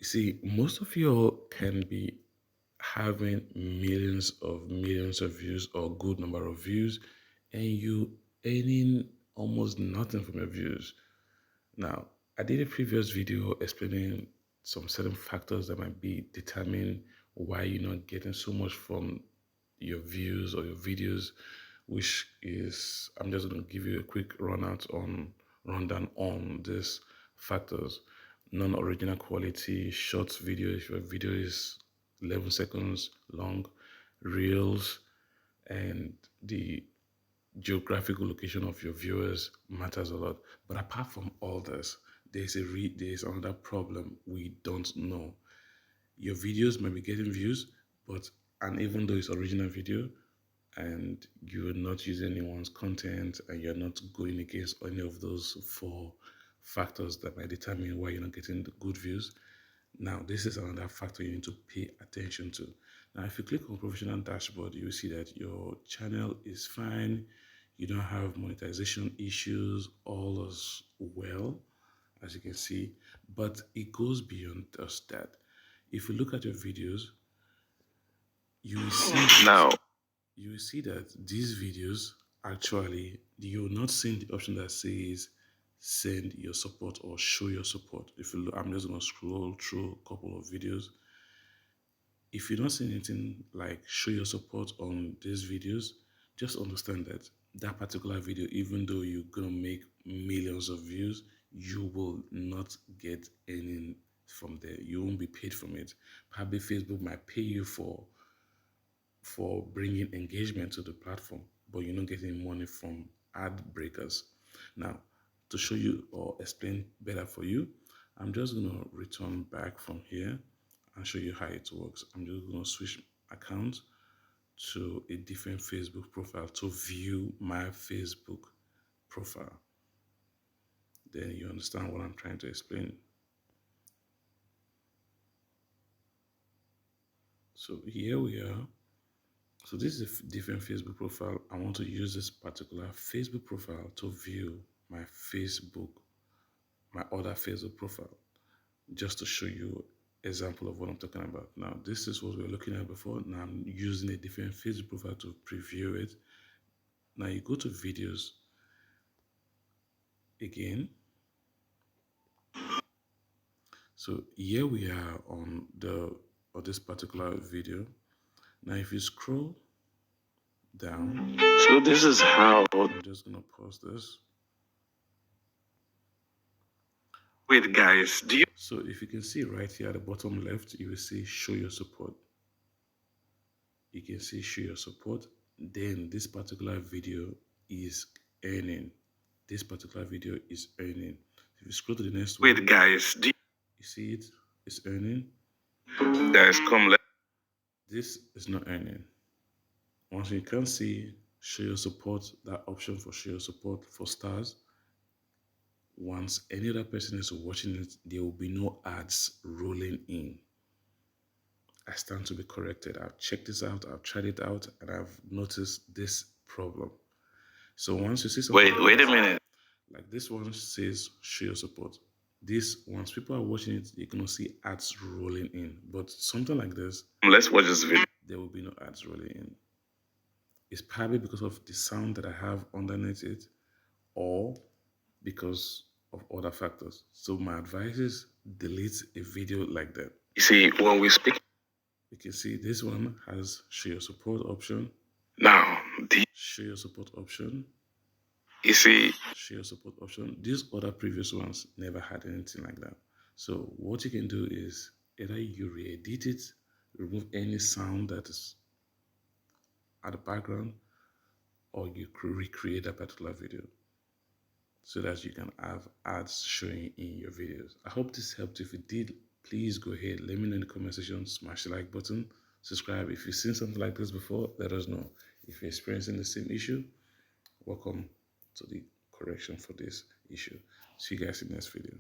You see, most of you all can be having millions of views or good number of views, and you earning almost nothing from your views. Now, I did a previous video explaining some certain factors that might be determining why you're not getting so much from your views or your videos, which is I'm just going to give you a quick rundown on these factors. Non-original quality, short video, if your video is 11 seconds long, reels, and the geographical location of your viewers matters a lot. But apart from all this, there's another problem we don't know. Your videos might be getting views, but and even though it's original video and you're not using anyone's content and you're not going against any of those four factors that might determine why you're not getting the good views. Now, this is another factor you need to pay attention to. Now, if you click on professional dashboard, you will see that your channel is fine. You don't have monetization issues, all is well, as you can see. But it goes beyond just that. If you look at your videos, you will see that, you will see that these videos actually, you're not seeing the option that says send your support or show your support. If you look, I'm just going to scroll through a couple of videos. If you don't see anything like show your support on these videos, just understand that that particular video, even though you're going to make millions of views, you will not get any from there. You won't be paid from it. Probably Facebook might pay you for bringing engagement to the platform, but you're not getting money from ad breakers. Now, to show you or explain better for you, I'm just going to return back from here and show you how it works. I'm just going to switch account to a different Facebook profile to view my Facebook profile. Then you understand what I'm trying to explain. So here we are. So this is a different Facebook profile. I want to use this particular Facebook profile to view my other Facebook profile, just to show you example of what I'm talking about. Now, this is what we were looking at before. Now I'm using a different Facebook profile to preview it. Now you go to videos again. So here we are on this particular video. Now if you scroll down, so this is how. I'm just gonna pause this. Wait, guys, do you? So if you can see right here at the bottom left, you will see show your support. You can see show your support. Then this particular video is earning. This particular video is earning. If you scroll to the next one, Wait, guys, do you see it? It's earning. guys come? This is not earning. Once you can see show your support, that option for show your support for stars, once any other person is watching it, there will be no ads rolling in. I stand to be corrected. I've checked this out, I've tried it out, and I've noticed this problem. So once you see something Wait a minute. like this one says show your support. This, once people are watching it, you're gonna see ads rolling in. But something like this, Let's watch this video. there will be no ads rolling in. It's probably because of the sound that I have underneath it, or because of other factors. So my advice is delete a video like that. You see, when we speak You can see this one has show your support option, now, show your support option, you see, show your support option. These other previous ones never had anything like that. So what you can do is either you re-edit it, remove any sound that is at the background, or you recreate a particular video so that you can have ads showing in your videos. I hope this helped. If it did, please go ahead, let me know in the comment section, smash the like button, subscribe. If you've seen something like this before, let us know. If you're experiencing the same issue, welcome to the correction for this issue. See you guys in the next video.